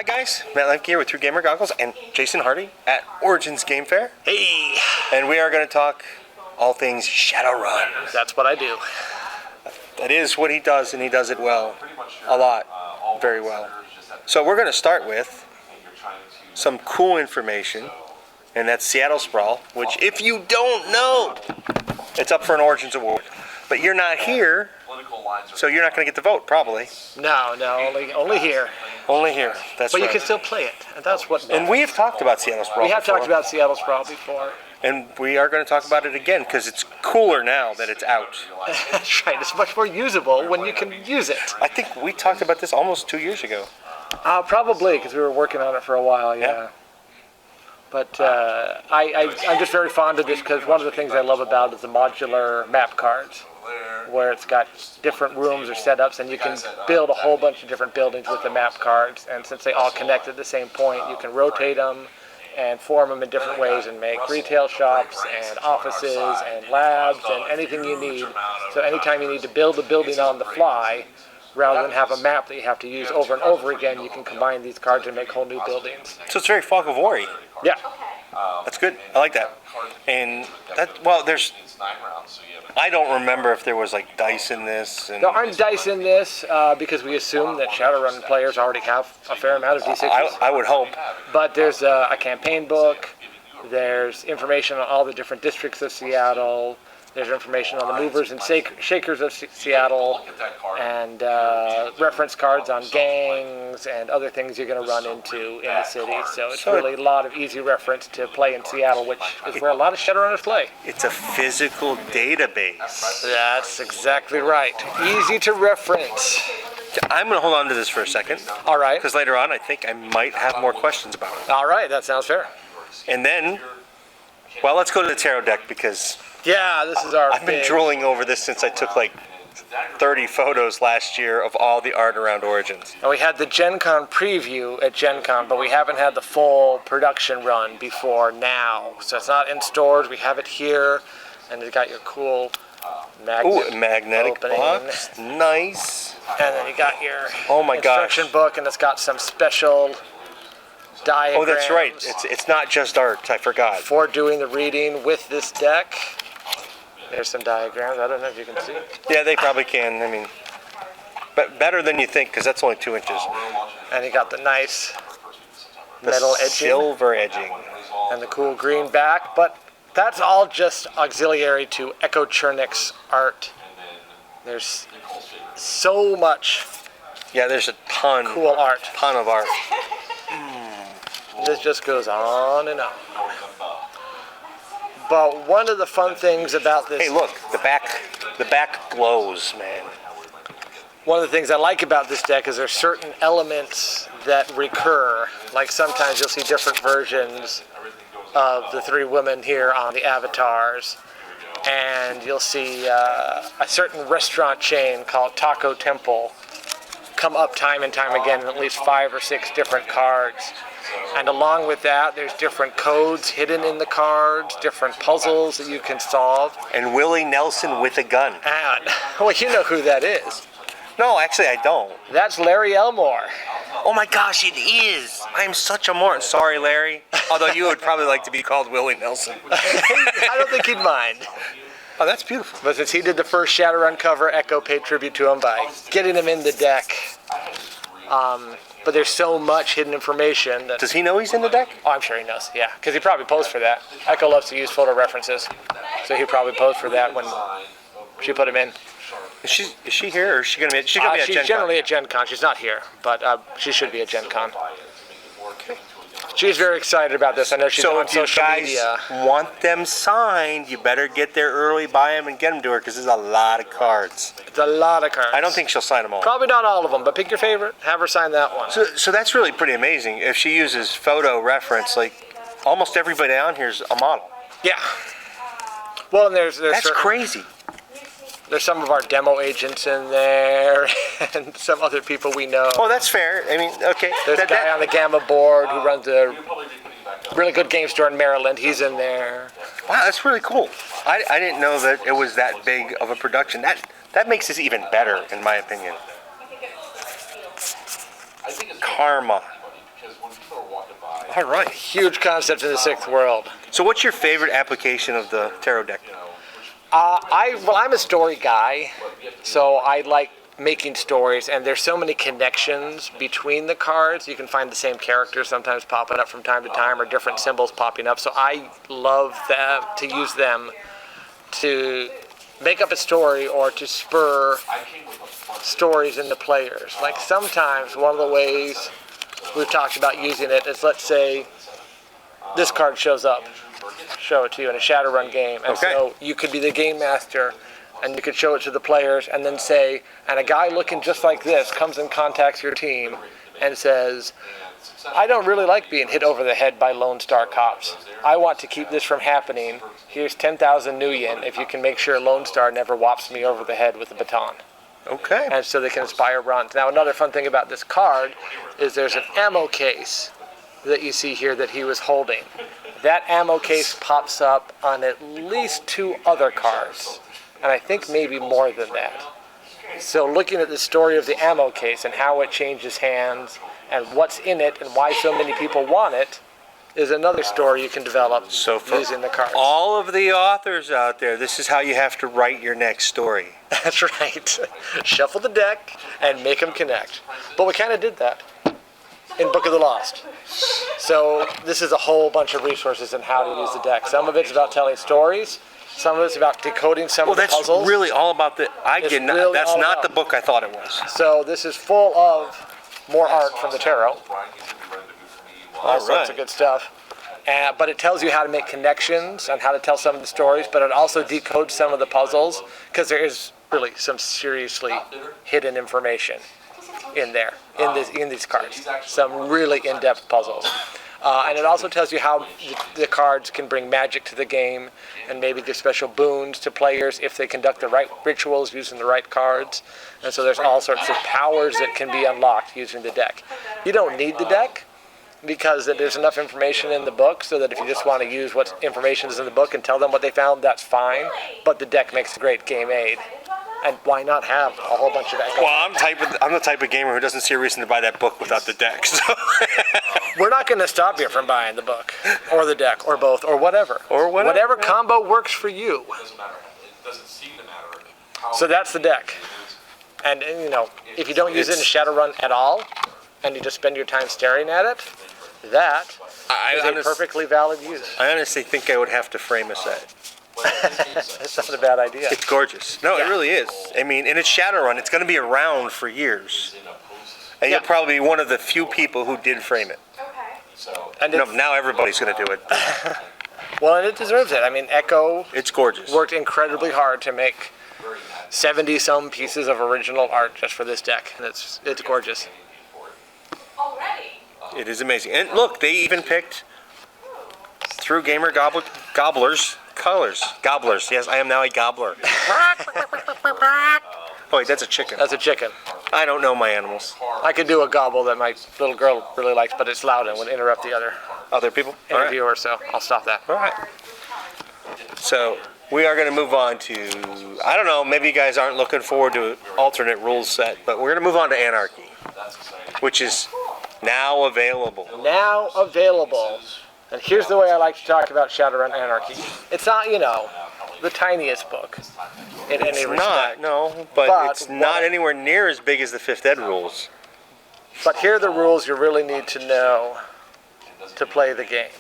Hi guys, Matt Lemke here with True Gamer Goggles and Jason Hardy at Origins Game Fair. Hey! And we are going to talk all things Shadowrun. That's what I do. That is what he does, and he does it well. A lot. Very well. So we're going to start with some cool information, and that's Seattle Sprawl, which if you don't know, it's up for an Origins Award. But you're not here, so you're not going to get the vote, probably. No, only here. Only here, that's but right. you can still play it, and that's what matters. And we have talked about Seattle Sprawl We have before. talked about Seattle Sprawl before. And we are going to talk about it again, because it's cooler now that it's out. That's right, it's much more usable when you can use it. I think we talked about this almost 2 years ago. Probably, because we were working on it for a while, yeah. But I'm just very fond of this, because one of the things I love about it is the modular map cards, where it's got different rooms or setups, and you can build a whole bunch of different buildings with the map cards. And since they all connect at the same point, you can rotate them and form them in different ways and make retail shops and offices and labs and anything you need. So anytime you need to build a building on the fly, rather than have a map that you have to use over and over again, you can combine these cards and make whole new buildings. So it's very Fog of War-y. Yeah. That's good. I like that. And that, well, I don't remember if there was like dice in this. And there aren't dice in this because we assume that Shadowrun players already have a fair amount of D6s. I would hope. But there's a campaign book. There's information on all the different districts of Seattle. There's information on the movers and shakers of Seattle, and reference cards on gangs and other things you're going to run into in the city. So it's really a lot of easy reference to play in Seattle, which is where a lot of Shadowrunners play. It's a physical database. That's exactly right. Easy to reference. I'm going to hold on to this for a second. All right. Because later on, I think I might have more questions about it. All right, that sounds fair. And then, well, let's go to the tarot deck, because yeah, this is our I've been drooling over this since I took like 30 photos last year of all the art around Origins. And we had the Gen Con preview at Gen Con, but we haven't had the full production run before now. So it's not in stores, we have it here, and it's got your cool magnetic opening. box. Nice. And then you got your instruction book, and it's got some special diagrams. Oh, that's right. It's not just art, I forgot. For doing the reading with this deck. There's some diagrams. I don't know if you can see. Yeah, they probably can. I mean, but better than you think, because that's only 2 inches. And you got the nice metal edging. Silver edging. And the cool green back. But that's all just auxiliary to Echo Chernik's art. There's so much. Yeah, there's a ton. Cool art. Ton of art. This just goes on and on. But one of the fun things about this... Hey, look, the back glows, man. One of the things I like about this deck is there's certain elements that recur. Like sometimes you'll see different versions of the three women here on the avatars. And you'll see a certain restaurant chain called Taco Temple come up time and time again in at least 5 or 6 different cards. And along with that, there's different codes hidden in the cards, different puzzles that you can solve. And Willie Nelson with a gun. And, well, you know who that is. No, actually, I don't. That's Larry Elmore. Oh my gosh, it is. I'm such a moron. Sorry, Larry. Although you would probably like to be called Willie Nelson. I don't think he'd mind. Oh, that's beautiful. But since he did the first Shadowrun cover, Echo paid tribute to him by getting him in the deck. But there's so much hidden information. That, does he know he's in the deck? Oh, I'm sure he knows, yeah. Because he probably posed for that. Echo loves to use photo references. So he probably posed for that when she put him in. Is she here, or is she going to be? She's going to be at Gen Con. She's generally at Gen Con. She's not here, but she should be at Gen Con. Okay. She's very excited about this. I know she's on social media. So if you guys want them signed, you better get there early, buy them, and get them to her, because there's a lot of cards. It's a lot of cards. I don't think she'll sign them all. Probably not all of them, but pick your favorite. Have her sign that one. So that's really pretty amazing. If she uses photo reference, like almost everybody on here is a model. Yeah. Well, and there's that's crazy. There's some of our demo agents in there, and some other people we know. Oh, that's fair. I mean, okay. There's a guy on the Gamma board who runs a really good game store in Maryland. He's in there. Wow, that's really cool. I didn't know that it was that big of a production. That makes this even better, in my opinion. Karma. All right. Huge concept in the Sixth World. So what's your favorite application of the tarot deck? I'm a story guy, so I like making stories, and there's so many connections between the cards. You can find the same characters sometimes popping up from time to time, or different symbols popping up. So I love to use them to make up a story or to spur stories in the players. Like sometimes one of the ways we've talked about using it is, let's say this card shows up, show it to you in a Shadowrun game, and so you could be the game master and you could show it to the players and then say, and a guy looking just like this comes and contacts your team and says, I don't really like being hit over the head by Lone Star cops. I want to keep this from happening. Here's 10,000 Nuyen if you can make sure Lone Star never whops me over the head with a baton. Okay. And so they can inspire runs. Now, another fun thing about this card is there's an ammo case that you see here that he was holding. That ammo case pops up on at least 2 other cards, and I think maybe more than that. So looking at the story of the ammo case and how it changes hands and what's in it and why so many people want it is another story you can develop using the cards. All of the authors out there, this is how you have to write your next story. That's right. Shuffle the deck and make them connect. But we kind of did that in Book of the Lost. So this is a whole bunch of resources on how to use the deck. Some of it's about telling stories. Some of it's about decoding some of the puzzles. Well, that's really all about the... that's not the book I thought it was. So this is full of more art from the tarot. All sorts of good stuff. But it tells you how to make connections and how to tell some of the stories, but it also decodes some of the puzzles, because there is really some seriously hidden information in there, in these cards. Some really in-depth puzzles. And it also tells you how the cards can bring magic to the game and maybe give special boons to players if they conduct the right rituals using the right cards. And so there's all sorts of powers that can be unlocked using the deck. You don't need the deck, because there's enough information in the book so that if you just want to use what information is in the book and tell them what they found, that's fine. But the deck makes a great game aid. And why not have a whole bunch of echo? Well, I'm the type of gamer who doesn't see a reason to buy that book without the deck. So. We're not going to stop you from buying the book, or the deck, or both, or whatever. Whatever combo works for you. So that's the deck. And you know, if you don't use it in Shadowrun at all, and you just spend your time staring at it, that is a perfectly valid use. I honestly think I would have to frame a set. That's not a bad idea. It's gorgeous. No, it really is. I mean, and it's Shadowrun. It's going to be around for years. And you'll probably be one of the few people who did frame it. And now everybody's going to do it. Well, and it deserves it. I mean, Echo it's gorgeous. Worked incredibly hard to make 70-some pieces of original art just for this deck. And it's gorgeous. It is amazing. And look, they even picked, through Gamer Gobblers, colors. Gobblers. Yes, I am now a gobbler. Oh, wait, that's a chicken. That's a chicken. I don't know my animals. I could do a gobble that my little girl really likes, but it's loud and would interrupt the other people? Interviewer, right. So I'll stop that. All right. So we are going to move on to, I don't know, maybe you guys aren't looking forward to an alternate rules set, but we're going to move on to Anarchy, which is now available. Now available. And here's the way I like to talk about Shadowrun Anarchy. It's not, the tiniest book in any respect. But it's not anywhere near as big as the 5th Ed rules. But here are the rules you really need to know to play the game.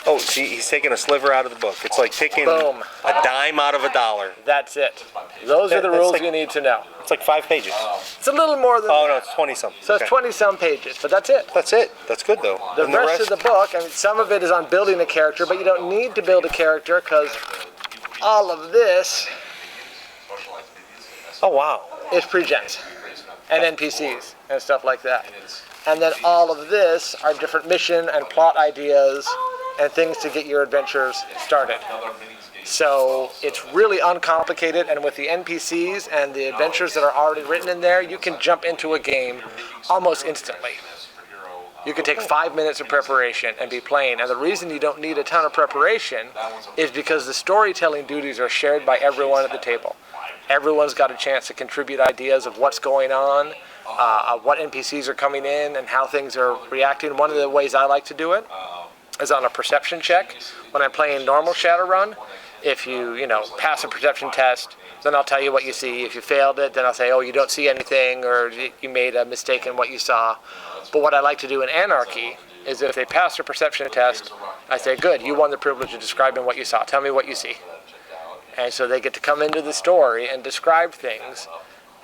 Oh, see, he's taking a sliver out of the book. It's like taking Boom. a dime out of a dollar. That's it. Those are the rules you need to know. It's like 5 pages. It's a little more than that. No, it's 20-some. So it's 20-some pages, but that's it. That's it. That's good, though. The rest of the book, I mean, some of it is on building a character, but you don't need to build a character because all of this is pre-gens and NPCs and stuff like that. And then all of this are different mission and plot ideas and things to get your adventures started. So it's really uncomplicated, and with the NPCs and the adventures that are already written in there, you can jump into a game almost instantly. You can take 5 minutes of preparation and be playing, and the reason you don't need a ton of preparation is because the storytelling duties are shared by everyone at the table. Everyone's got a chance to contribute ideas of what's going on, what NPCs are coming in and how things are reacting. One of the ways I like to do it is on a perception check. When I'm playing normal Shadowrun, if you pass a perception test, then I'll tell you what you see. If you failed it, then I'll say, oh, you don't see anything, or you made a mistake in what you saw. But what I like to do in Anarchy is if they pass a perception test, I say, good, you won the privilege of describing what you saw. Tell me what you see. And so they get to come into the story and describe things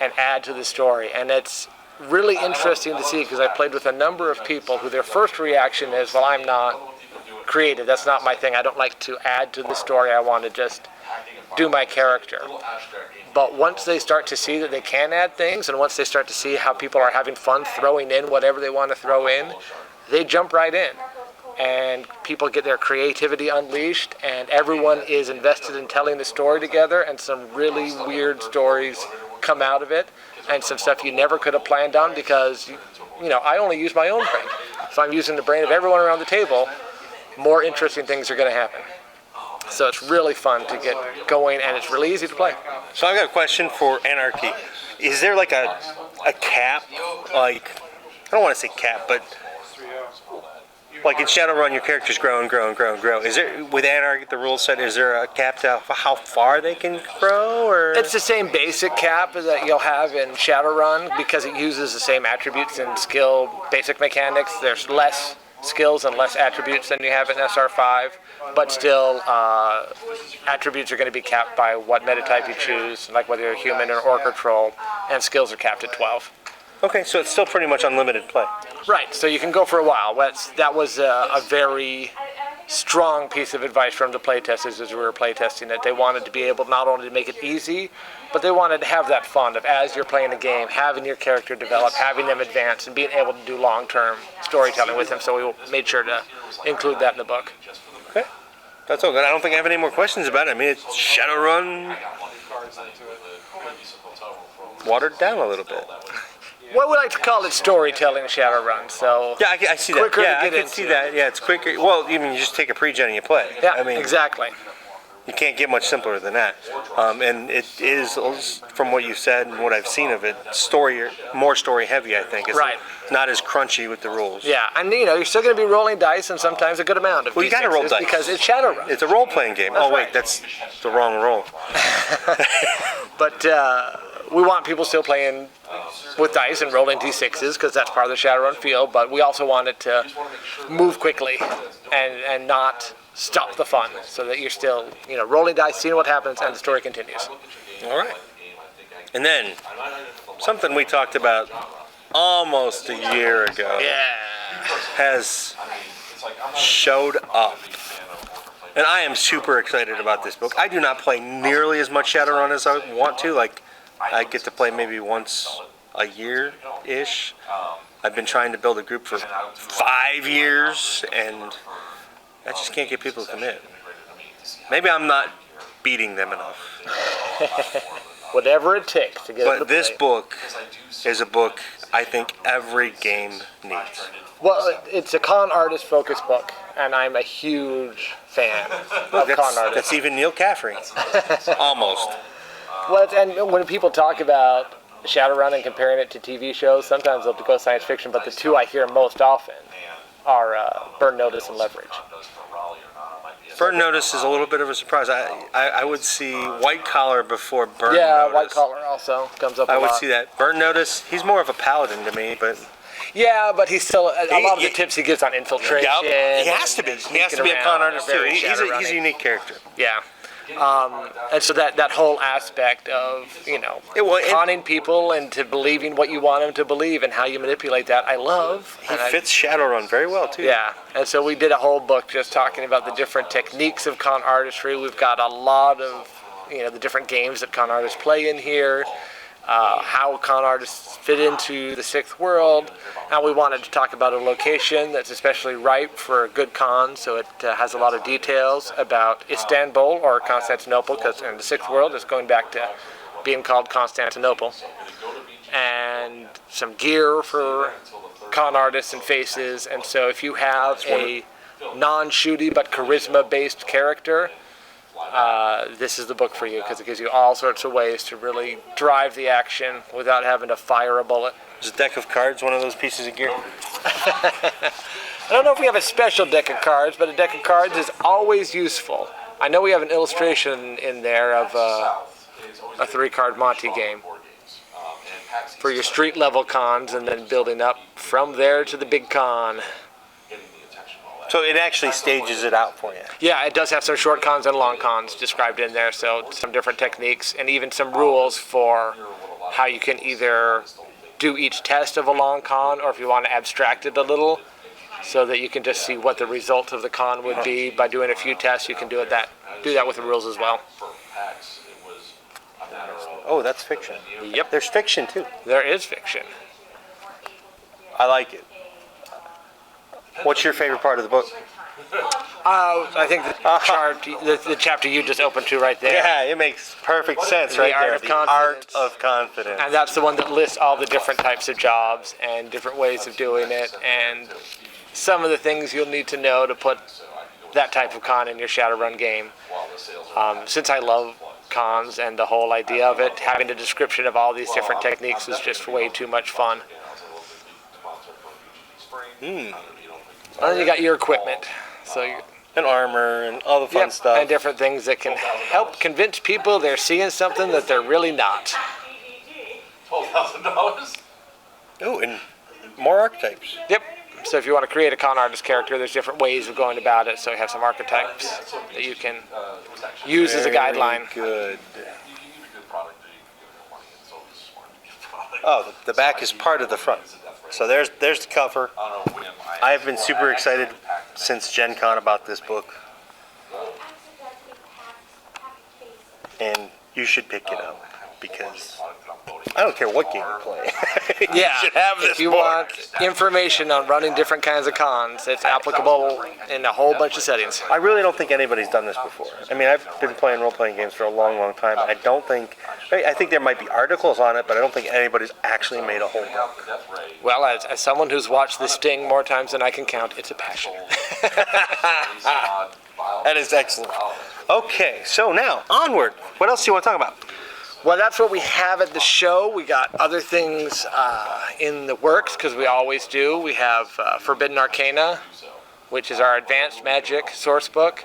and add to the story. And it's really interesting to see, because I played with a number of people who their first reaction is, well, I'm not creative. That's not my thing. I don't like to add to the story. I want to just do my character. But once they start to see that they can add things, and once they start to see how people are having fun throwing in whatever they want to throw in, they jump right in. And people get their creativity unleashed, and everyone is invested in telling the story together, and some really weird stories come out of it, and some stuff you never could have planned on, because I only use my own brain. If I'm using the brain of everyone around the table, more interesting things are going to happen. So it's really fun to get going, and it's really easy to play. So I've got a question for Anarchy. Is there like a cap? Like, I don't want to say cap, but like in Shadowrun, your characters grow and grow and grow and grow. Is there, with Anarchy, the rule set, is there a cap to how far they can grow? Or it's the same basic cap that you'll have in Shadowrun, because it uses the same attributes and skill basic mechanics. There's less skills and less attributes than you have in SR5, but still attributes are going to be capped by what metatype you choose, like whether you're human or orc or troll, and skills are capped at 12. Okay, so it's still pretty much unlimited play. Right, so you can go for a while. That was a very strong piece of advice from the playtesters as we were playtesting it. They wanted to be able not only to make it easy, but they wanted to have that fun of, as you're playing a game, having your character develop, having them advance, and being able to do long-term storytelling with them. So we made sure to include that in the book. Okay, that's all good. I don't think I have any more questions about it. I mean, it's Shadowrun watered down a little bit. What we like to call it storytelling Shadowrun. So yeah, I see that. Quicker Yeah, to I get can see into that. Yeah, it's quicker. Well, even you just take a pre-gen and you play. Yeah, I mean, exactly. You can't get much simpler than that. And it is, from what you said and what I've seen of it, more story heavy, I think. It's right. Not as crunchy with the rules. Yeah, and you're still going to be rolling dice, and sometimes a good amount of Well, you got to roll dice. Because it's Shadowrun. It's a role-playing game. That's wait, right. that's the wrong roll. But we want people still playing with dice and rolling d6s, because that's part of the Shadowrun feel, but we also want it to move quickly and not stop the fun, so that you're still rolling dice, seeing what happens, and the story continues. All right. And then something we talked about almost a year ago has showed up. And I am super excited about this book. I do not play nearly as much Shadowrun as I want to. Like, I get to play maybe once a year-ish. I've been trying to build a group for 5 years, and I just can't get people to commit. Maybe I'm not beating them enough. Whatever it takes to get them to But this play. book is a book I think every game needs. Well, it's a con artist focused book, and I'm a huge fan of con artists. That's even Neil Caffrey. Almost. Well, and when people talk about Shadowrun and comparing it to TV shows, sometimes they'll go science fiction, but the two I hear most often are Burn Notice and Leverage. Burn Notice is a little bit of a surprise. I would see White Collar before Burn Notice. Yeah, White Collar also comes up a lot. I would see that. Burn Notice, he's more of a paladin to me, but... Yeah, but he's still, a lot of the tips he gives on infiltration. He has to be. He has to be a con artist too. He's a unique character. Yeah. And so that whole aspect of, conning people into believing what you want them to believe and how you manipulate that, I love. He fits Shadowrun very well, too. Yeah, and so we did a whole book just talking about the different techniques of con artistry. We've got a lot of, the different games that con artists play in here, how con artists fit into the Sixth World. And we wanted to talk about a location that's especially ripe for a good con, so it has a lot of details about Istanbul or Constantinople, because in the Sixth World it's going back to being called Constantinople. And some gear for con artists and faces, and so if you have a non-shooty but charisma-based character, this is the book for you, because it gives you all sorts of ways to really drive the action without having to fire a bullet. Is a deck of cards one of those pieces of gear? I don't know if we have a special deck of cards, but a deck of cards is always useful. I know we have an illustration in there of a 3-card Monty game for your street level cons, and then building up from there to the big con. So it actually stages it out for you. Yeah, it does have some short cons and long cons described in there, so some different techniques and even some rules for how you can either do each test of a long con, or if you want to abstract it a little so that you can just see what the result of the con would be by doing a few tests. You can do that with the rules as well. Oh, that's fiction. Yep. There's fiction too. There is fiction. I like it. What's your favorite part of the book? I think the chapter you just opened to right there. Yeah, it makes perfect sense right there. The art of confidence. And that's the one that lists all the different types of jobs and different ways of doing it, and some of the things you'll need to know to put that type of con in your Shadowrun game. Since I love cons and the whole idea of it, having a description of all these different techniques is just way too much fun. And then you got your equipment, and armor and all the fun stuff. and different things that can help convince people they're seeing something that they're really not. $12,000. Oh, and more archetypes. Yep. So if you want to create a con artist character, there's different ways of going about it. So you have some archetypes that you can use as a guideline. Good. Oh, the back is part of the front. So there's the cover. I've been super excited since Gen Con about this book. And you should pick it up because I don't care what game you play. You should have this if you book. want information on running different kinds of cons, it's applicable in a whole bunch of settings. I really don't think anybody's done this before. I mean, I've been playing role-playing games for a long, long time. I think there might be articles on it, but I don't think anybody's actually made a whole book. Well, as someone who's watched The Sting more times than I can count, it's a passion. That is excellent. Okay, so now, onward. What else do you want to talk about? Well, that's what we have at the show. We got other things in the works, because we always do. We have Forbidden Arcana, which is our advanced magic source book.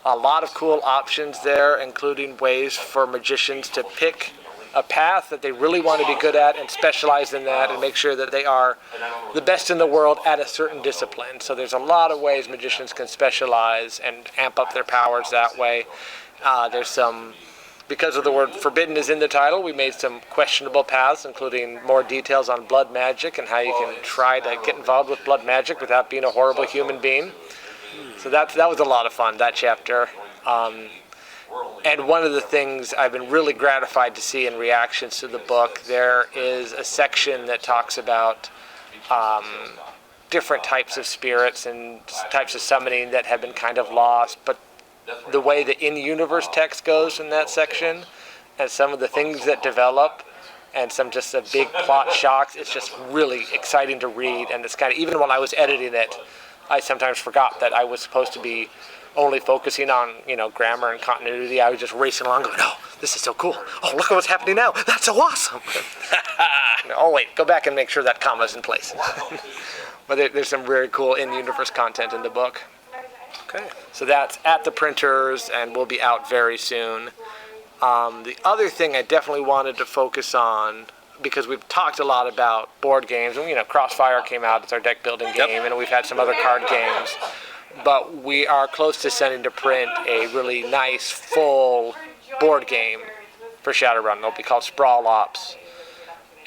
A lot of cool options there, including ways for magicians to pick a path that they really want to be good at and specialize in that and make sure that they are the best in the world at a certain discipline. So there's a lot of ways magicians can specialize and amp up their powers that way. There's some... Because of the word forbidden is in the title, we made some questionable paths, including more details on blood magic and how you can try to get involved with blood magic without being a horrible human being. So that was a lot of fun, that chapter. And one of the things I've been really gratified to see in reactions to the book, there is a section that talks about different types of spirits and types of summoning that have been kind of lost, but the way the in-universe text goes in that section, and some of the things that develop, and some just the big plot shocks, it's just really exciting to read. And it's kind of, even when I was editing it, I sometimes forgot that I was supposed to be only focusing on, grammar and continuity. I was just racing along going, oh, this is so cool. Oh, look at what's happening now. That's so awesome. Oh, wait, go back and make sure that comma's in place. But there's some very cool in-universe content in the book. Okay. So that's at the printers and will be out very soon. The other thing I definitely wanted to focus on, because we've talked a lot about board games, and Crossfire came out, it's our deck building game, and we've had some other card games, but we are close to sending to print a really nice full board game for Shadowrun. It'll be called Sprawl Ops.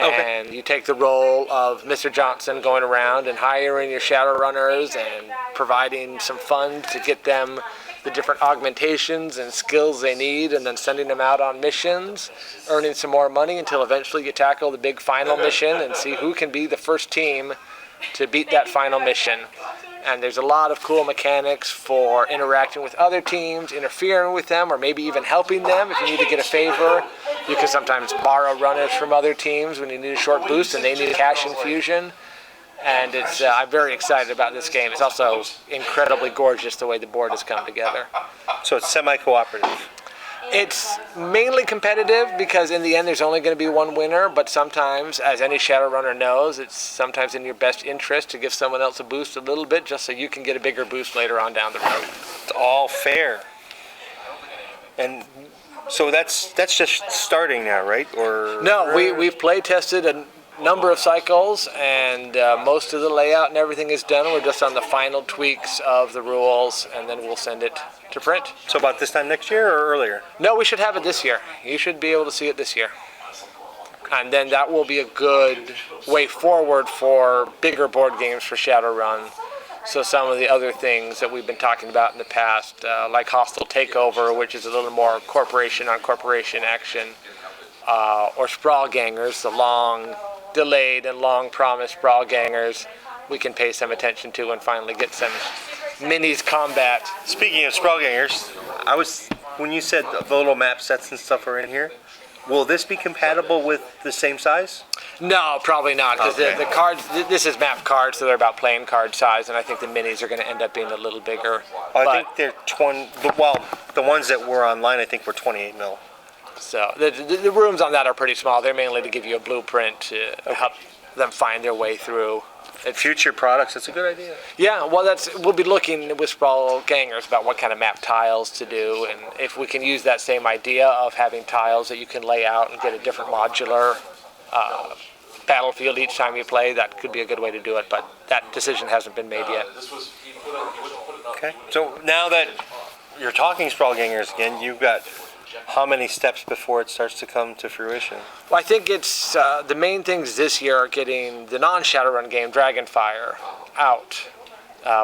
Okay. And you take the role of Mr. Johnson going around and hiring your Shadowrunners and providing some funds to get them the different augmentations and skills they need, and then sending them out on missions, earning some more money until eventually you tackle the big final mission and see who can be the first team to beat that final mission. And there's a lot of cool mechanics for interacting with other teams, interfering with them, or maybe even helping them. If you need to get a favor, you can sometimes borrow runners from other teams when you need a short boost and they need a cash infusion. And I'm very excited about this game. It's also incredibly gorgeous the way the board has come together. So it's semi-cooperative. It's mainly competitive because in the end there's only going to be one winner, but sometimes, as any Shadowrunner knows, it's sometimes in your best interest to give someone else a boost a little bit just so you can get a bigger boost later on down the road. It's all fair. And so that's just starting now, right? Or no, we've play tested a number of cycles, and most of the layout and everything is done. We're just on the final tweaks of the rules, and then we'll send it to print. So about this time next year or earlier? No, we should have it this year. You should be able to see it this year. And then that will be a good way forward for bigger board games for Shadowrun. So some of the other things that we've been talking about in the past, like Hostile Takeover, which is a little more corporation on corporation action, or Sprawl Gangers, the long delayed and long promised Sprawl Gangers, we can pay some attention to and finally get some minis combat. Speaking of Sprawl Gangers, when you said the little map sets and stuff are in here, will this be compatible with the same size? No, probably not, because Okay. the cards, this is map cards, so they're about playing card size, and I think the minis are going to end up being a little bigger. I But- think they're 20, well, the ones that were online I think were 28 mil. So the rooms on that are pretty small. They're mainly to give you a blueprint to help them find their way through. Future products, that's a good idea. Yeah, well, we'll be looking with Sprawl Gangers about what kind of map tiles to do, and if we can use that same idea of having tiles that you can lay out and get a different modular battlefield each time you play, that could be a good way to do it, but that decision hasn't been made yet. Okay. So now that you're talking Sprawl Gangers again, you've got how many steps before it starts to come to fruition? Well, I think it's the main things this year are getting the non-Shadowrun game Dragonfire out,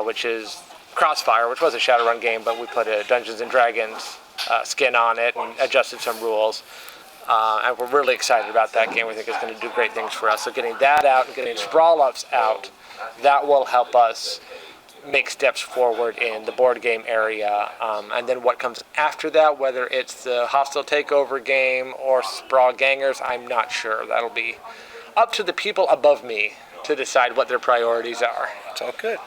which is Crossfire, which was a Shadowrun game, but we put a Dungeons and Dragons skin on it and adjusted some rules. And we're really excited about that game. We think it's going to do great things for us. So getting that out and getting Sprawl Ups out, that will help us make steps forward in the board game area. And then what comes after that, whether it's the Hostile Takeover game or Sprawl Gangers, I'm not sure. That'll be up to the people above me to decide what their priorities are. It's all good.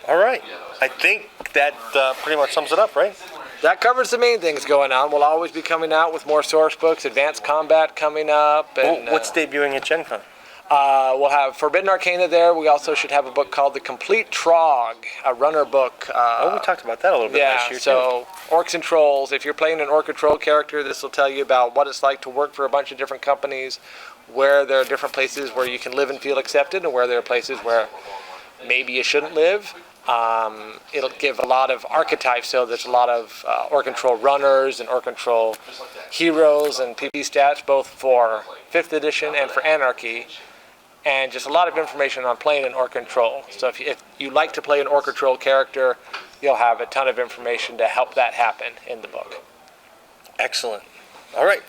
All right. I think that pretty much sums it up, right? That covers the main things going on. We'll always be coming out with more source books, Advanced Combat coming up. And, What's debuting at Gen Con? we'll have Forbidden Arcana there. We also should have a book called The Complete Trog, a runner book. We talked about that a little bit last year, so Orcs and Trolls. If you're playing an Orc or Troll character, this will tell you about what it's like to work for a bunch of different companies, where there are different places where you can live and feel accepted, and where there are places where maybe you shouldn't live. It'll give a lot of archetypes, so there's a lot of Orc and Troll runners and Orc and Troll heroes and PP stats, both for 5th edition and for Anarchy, and just a lot of information on playing an Orc and Troll. So if you like to play an Orc or Troll character, you'll have a ton of information to help that happen in the book. Excellent. All right.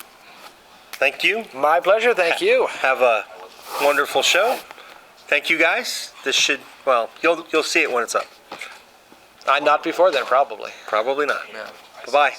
Thank you. My pleasure, thank you. Have a wonderful show. Thank you, guys. This should, well, you'll see it when it's up. Not before then, probably. Probably not. Yeah. Bye-bye.